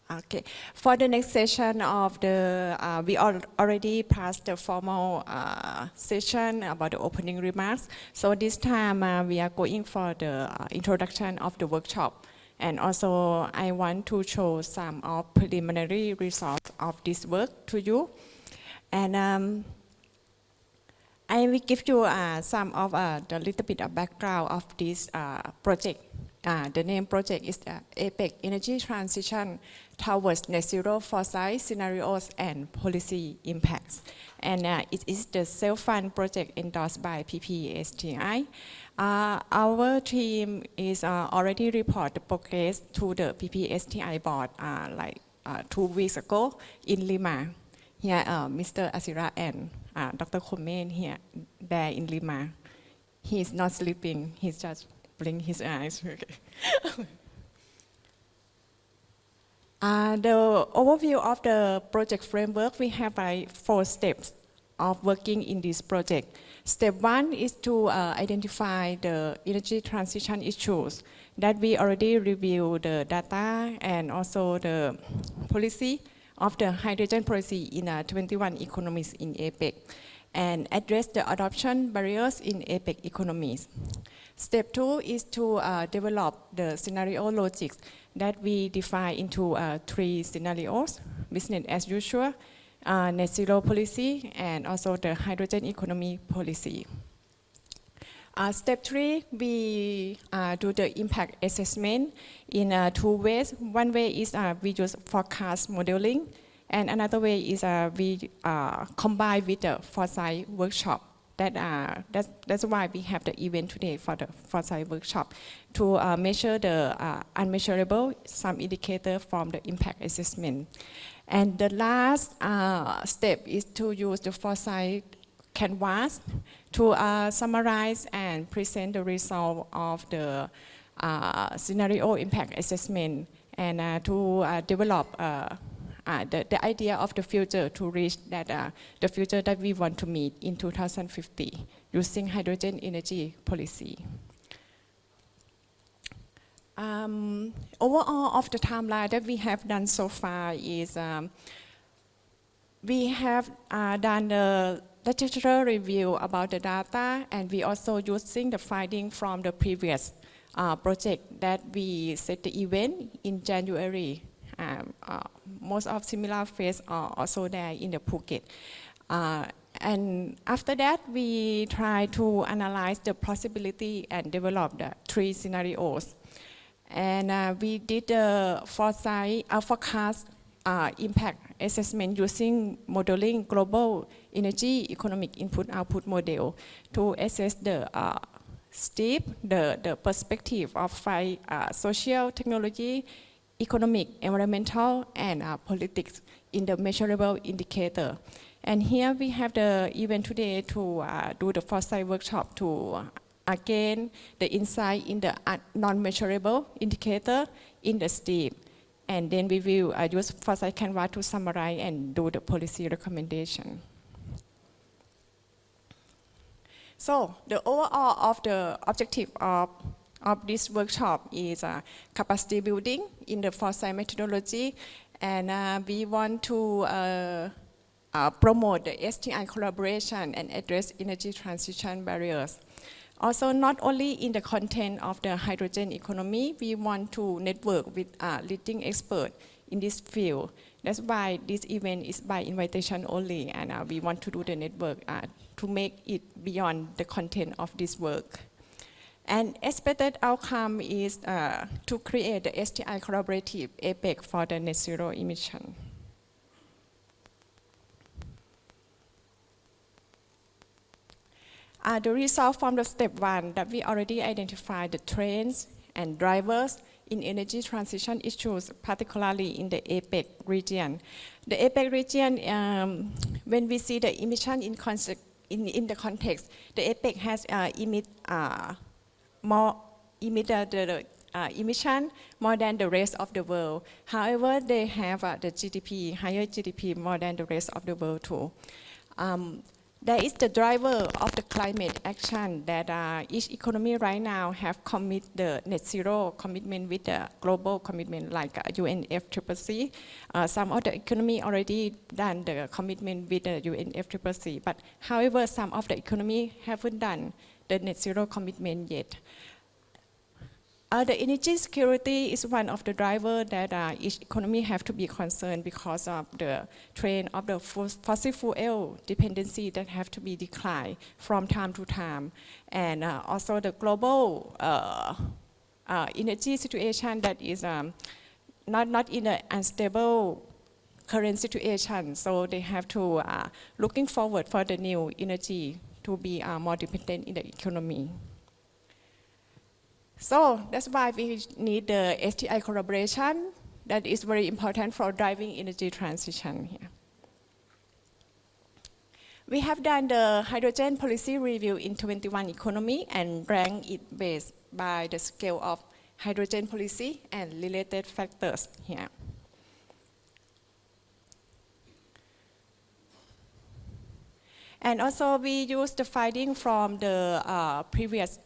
Okay. For the next session of the, we already passed the formal session about the opening remarks. So this time we are going for the introduction of the workshop. And also I want to show some of preliminary results of this work to you. And I will give you some of the little bit of background of this project. The name project is APEC Energy Transition Towards Net Zero Foresight Scenarios and Policy Impacts. And it is the self-fund project endorsed by PPSTI. Our team is already report the progress to the PPSTI board 2 weeks ago in Lima. Here, Mr. Asira and Dr. Khomein here, there in Lima. He is not sleeping, he's just blink his eyes. Okay. The overview of the project framework, we have 4 steps of working in this project. Step 1 is to identify the energy transition issues that we already reviewed the data and also the policy of the hydrogen policy in 21 economies in APEC and address the adoption barriers in APEC economies. Step 2 is to develop the scenario logics that we define into 3 scenarios: business as usual, net zero policy, and also the hydrogen economy policy. Step 3, we do the impact assessment in 2 ways. One way is we use forecast modeling, and another way is we combine with the Foresight workshop. That's why we have the event today for the Foresight workshop, to measure the unmeasurable, some indicator from the impact assessment. And the last step is to use the Foresight canvas to summarize and present the result of the scenario impact assessment and to develop the idea of the future to reach that the future that we want to meet in 2050 using hydrogen energy policy. Overall of the timeline that we have done so far is we have done the literature review about the data, and we also using the finding from the previous project that we set the event in January. Most of similar phase are also there in the Phuket. And after that, we try to analyze the possibility and develop the 3 scenarios. And we did the forecast impact assessment using modeling global energy economic input-output model to assess the the perspective of 5 social, technology, economic, environmental, and politics in the measurable indicator. And here we have the event today to do the Foresight workshop to gain the insight in the non-measurable indicator in the STEEP. And then we will use Foresight Canvas to summarize and do the policy recommendation. So the overall of the objective of this workshop is capacity building in the Foresight methodology, and we want to promote the STI collaboration and address energy transition barriers. Also, not only in the content of the hydrogen economy, we want to network with leading experts in this field. That's why this event is by invitation only, and we want to do the network to make it beyond the content of this work. And expected outcome is to create the STI collaborative APEC for the net zero emission. The result from the step 1 that we already identified the trends and drivers in energy transition issues, particularly in the APEC region. The APEC region, when we see the emission in the context, the APEC has emission more than the rest of the world. However, they have the GDP, higher GDP more than the rest of the world too. That is the driver of the climate action that each economy right now have commit the net zero commitment with the global commitment like UNFCCC. Some of the economy already done the commitment with the UNFCCC, but however, some of the economy haven't done the net zero commitment yet. The energy security is one of the drivers that each economy have to be concerned because of the trend of the fossil fuel dependency that have to be declined from time to time. And also the global energy situation that is not in an unstable current situation. So they have to looking forward for the new energy to be more dependent in the economy. So that's why we need the STI collaboration that is very important for driving energy transition here. We have done the hydrogen policy review in 21 economy and ranked it based by the scale of hydrogen policy and related factors here. And also we use the finding from the previous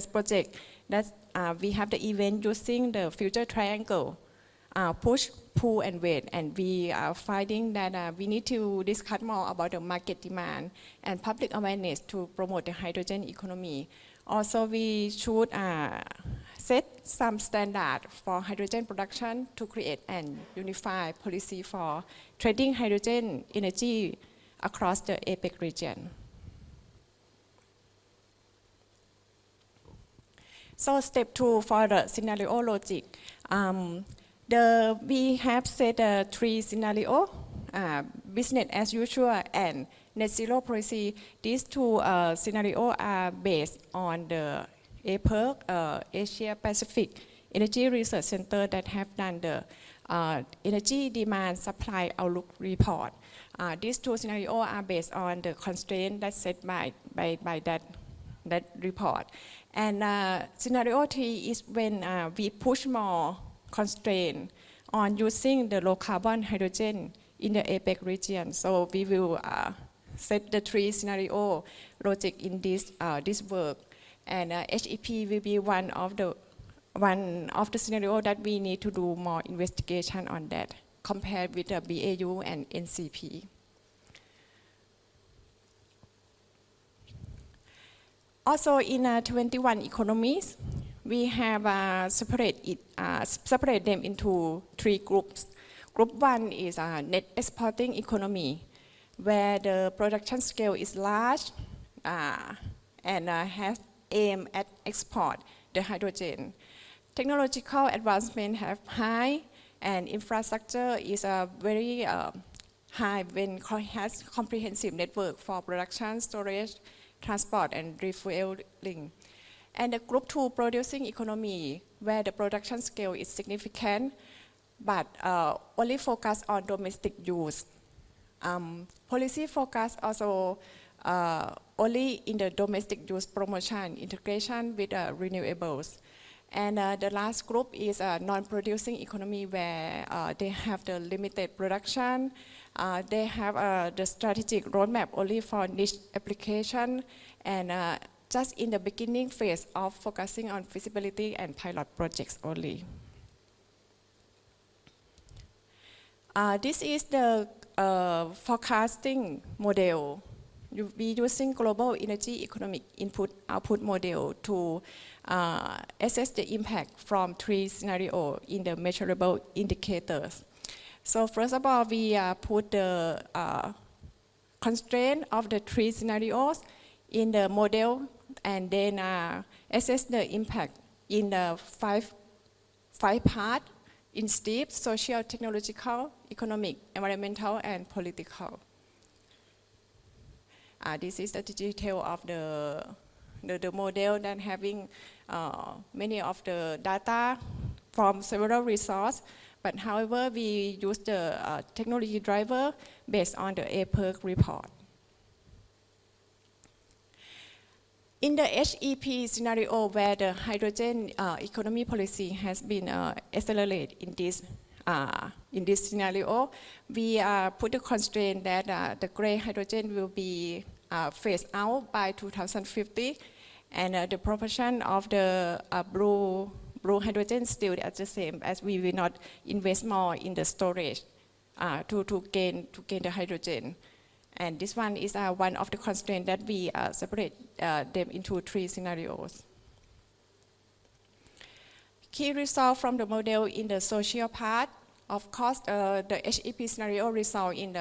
project that we have the event using the future triangle, push, pull, and weight, and we are finding that we need to discuss more about the market demand and public awareness to promote the hydrogen economy. Also, we should set some standard for hydrogen production to create an unified policy for trading hydrogen energy across the APEC region. So step 2 for the scenario logic. We have set 3 scenarios, business as usual and net zero policy. These 2 scenarios are based on the APEC, Asia Pacific Energy Research Center that have done the energy demand supply outlook report. These 2 scenarios are based on the constraint that's set by that report. And scenario 3 is when we push more constraint on using the low carbon hydrogen in the APEC region. So we will set the 3 scenario logic in this work. And HEP will be one of the scenario that we need to do more investigation on that compared with the BAU and NCP. Also in 21 economies, we have separate them into 3 groups. Group 1 is a net exporting economy, where the production scale is large and has aim at export the hydrogen. Technological advancement have high, and infrastructure is very high when has comprehensive network for production, storage, transport and refueling. And the group 2 producing economy, where the production scale is significant, but only focus on domestic use. Policy focus also only in the domestic use promotion, integration with renewables. And the last group is a non-producing economy, where they have the limited production. They have the strategic roadmap only for niche application, and just in the beginning phase of focusing on feasibility and pilot projects only. This is the forecasting model. You'll be using global energy economic input-output model to assess the impact from 3 scenarios in the measurable indicators. So first of all, we put the constraint of the 3 scenarios in the model, and then assess the impact in the 5 parts in STEP: social, technological, economic, environmental, and political. This is the detail of the model, that having many of the data from several resources. But however, we use the technology driver based on the APEC report. In the HEP scenario, where the hydrogen economy policy has been accelerated in this in this scenario, we put the constraint that the gray hydrogen will be phased out by 2050, and the proportion of the blue hydrogen still at the same, as we will not invest more in the storage to gain the hydrogen. And this one is one of the constraints that we separate them into 3 scenarios. Key result from the model in the social part, of course, the HEP scenario result in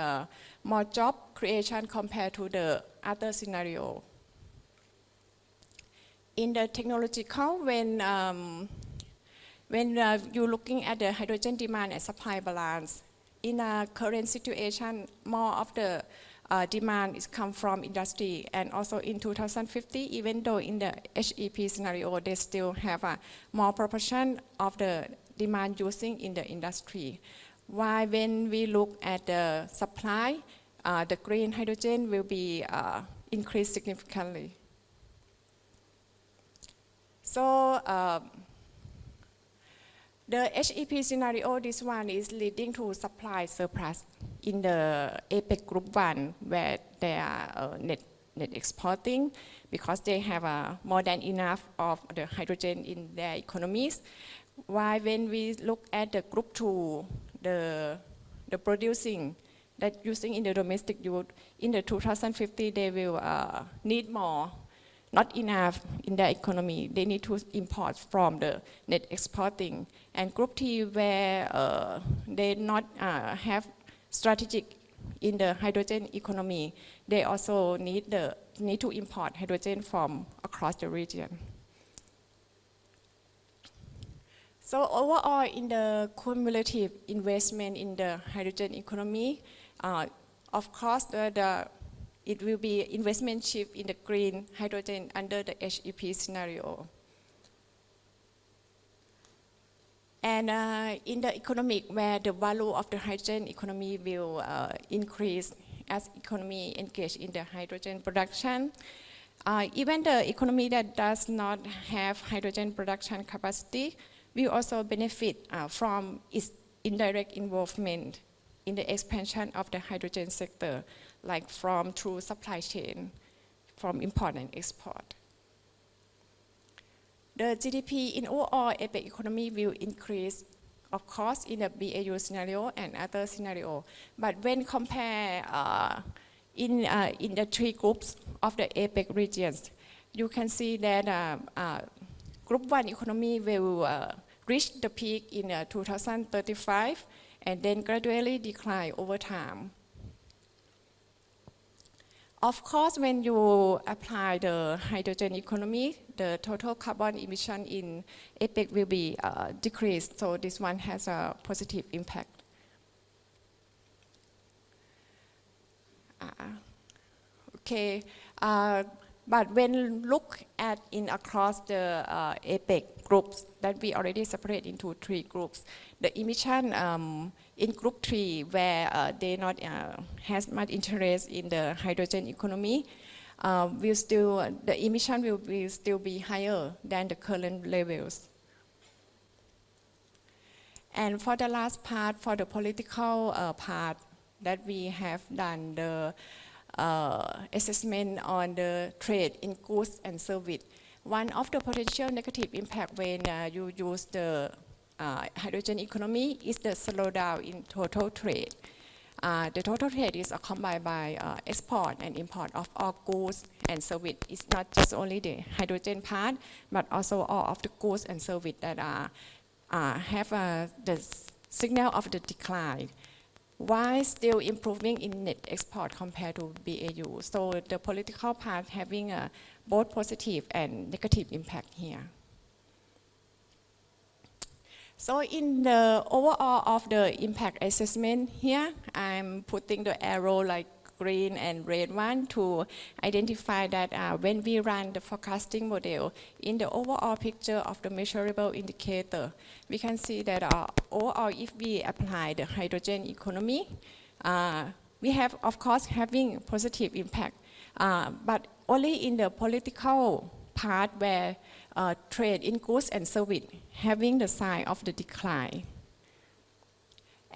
more job creation compared to the other scenario. In the technological, when you're looking at the hydrogen demand and supply balance, in a current situation, more of the demand is come from industry, and also in 2050, even though in the HEP scenario, they still have a more proportion of the demand using in the industry. While when we look at the supply, the green hydrogen will be increased significantly. So the HEP scenario, this one is leading to supply surplus in the APEC Group 1, where they are net exporting because they have more than enough of the hydrogen in their economies. While when we look at the Group 2, the producing that using in the domestic use, in the 2050 they will need more, not enough in their economy. They need to import from the net exporting. And Group T, where they not have strategic in the hydrogen economy, they also need to import hydrogen from across the region. So overall, in the cumulative investment in the hydrogen economy, of course, it will be investment shift in the green hydrogen under the HEP scenario. And in the economic, where the value of the hydrogen economy will increase as economy engage in the hydrogen production. Even the economy that does not have hydrogen production capacity will also benefit from its indirect involvement in the expansion of the hydrogen sector, like through supply chain, from import and export. The GDP in overall APEC economy will increase, of course, in the BAU scenario and other scenario. But when compare in the 3 groups of the APEC regions, you can see that Group 1 economy will reach the peak in 2035 and then gradually decline over time. Of course, when you apply the hydrogen economy, the total carbon emission in APEC will be decreased, so this one has a positive impact. Okay, but when look at across the APEC groups that we already separate into 3 groups, the emission in Group 3, where they not has much interest in the hydrogen economy, the emission will still be higher than the current levels. And for the last part, for the political part, that we have done the assessment on the trade in goods and service. One of the potential negative impact when you use the hydrogen economy is the slowdown in total trade. The total trade is combined by export and import of all goods and service. It's not just only the hydrogen part, but also all of the goods and service that have the signal of the decline, while still improving in net export compared to BAU. So the political part having both positive and negative impact here. So in the overall of the impact assessment here, I'm putting the arrow like green and red one to identify that when we run the forecasting model, in the overall picture of the measurable indicator, we can see that overall if we apply the hydrogen economy, we have of course having positive impact, but only in the political part where trade in goods and service having the sign of the decline.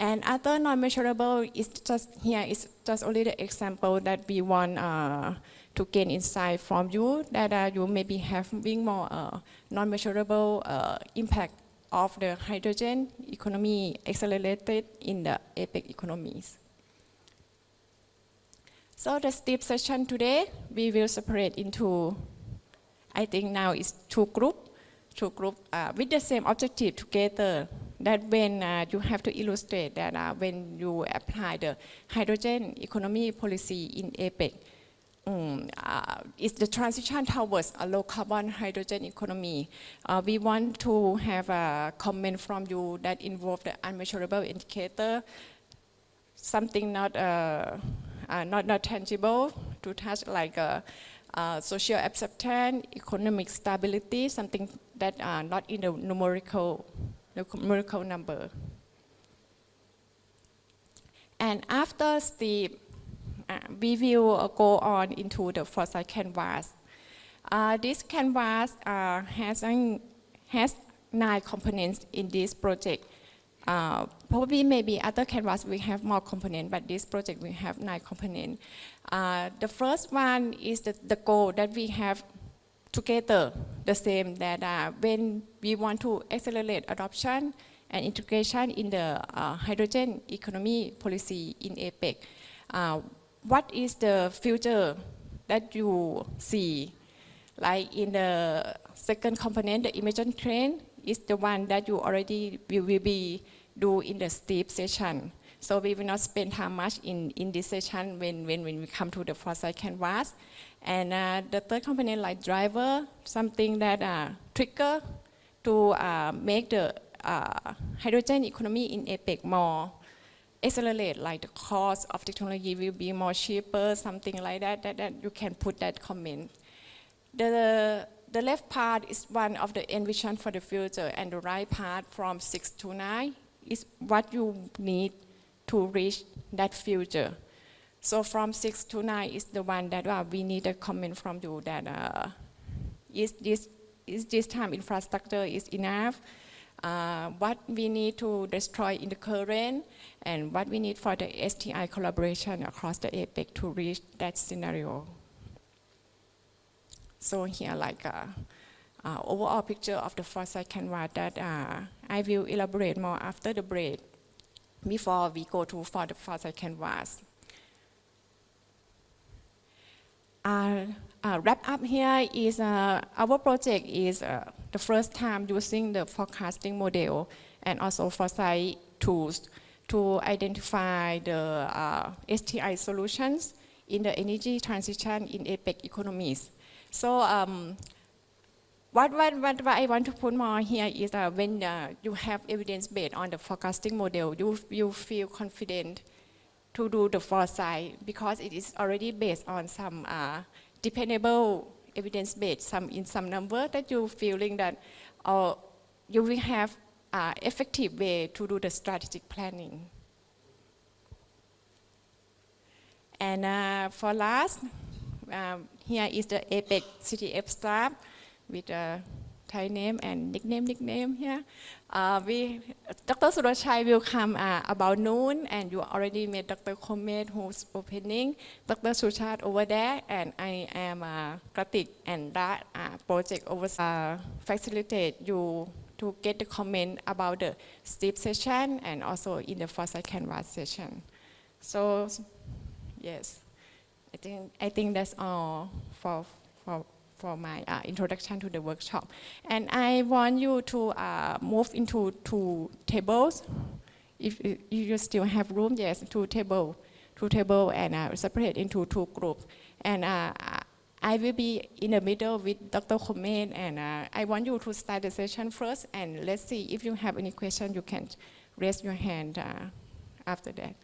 And other non-measurable is just here is just only the example that we want to gain insight from you, that you maybe having more non-measurable impact of the hydrogen economy accelerated in the APEC economies. So the STEEP session today, we will separate into, I think now it's two groups with the same objective together. That when you have to illustrate that when you apply the hydrogen economy policy in APEC, it's the transition towards a low carbon hydrogen economy. We want to have a comment from you that involve the unmeasurable indicator, something not tangible to touch, like social acceptance, economic stability, something that not in the numerical number. And after STEEP, we will go on into the Foresight canvas. This canvas has 9 components in this project. Probably maybe other canvas will have more components, but this project will have 9 components. The first one is the goal that we have together, the same, that when we want to accelerate adoption and integration in the hydrogen economy policy in APEC. What is the future that you see? Like in the second component, the emission trend is the one that you already will be do in the STEEP session. So we will not spend how much in this session when we come to the Foresight canvas. And the third component, like driver, something that trigger to make the hydrogen economy in APEC more accelerate, like the cost of technology will be more cheaper, something like that you can put that comment. The left part is one of the envision for the future, and the right part from 6 to 9 is what you need to reach that future. So from 6 to 9 is the one that we need a comment from you, that is this time infrastructure is enough, what we need to destroy in the current, and what we need for the STI collaboration across the APEC to reach that scenario. So here, like overall picture of the Foresight canvas that I will elaborate more after the break, before we go to for the Foresight canvas. Wrap up here is our project is the first time using the forecasting model and also Foresight tools to identify the STI solutions in the energy transition in APEC economies. So what I want to put more here is when you have evidence based on the forecasting model, you feel confident to do the Foresight because it is already based on some dependable evidence based, in some number that you feeling that you will have effective way to do the strategic planning. And for last, here is the APEC CTF staff with a Thai name and nickname here. Dr. Srichattra will come about noon, and you already met Dr. Komet who's opening, Dr. Srichattra over there, and I am Kratik, and that project over facilitate you to get the comment about the STEEP session and also in the Foresight canvas session. So yes, I think that's all for my introduction to the workshop. And I want you to move into 2 tables. If you still have room, yes, 2 tables, and separate into 2 groups. And I will be in the middle with Dr. Komet, and I want you to start the session first, and let's see if you have any question, you can raise your hand after that.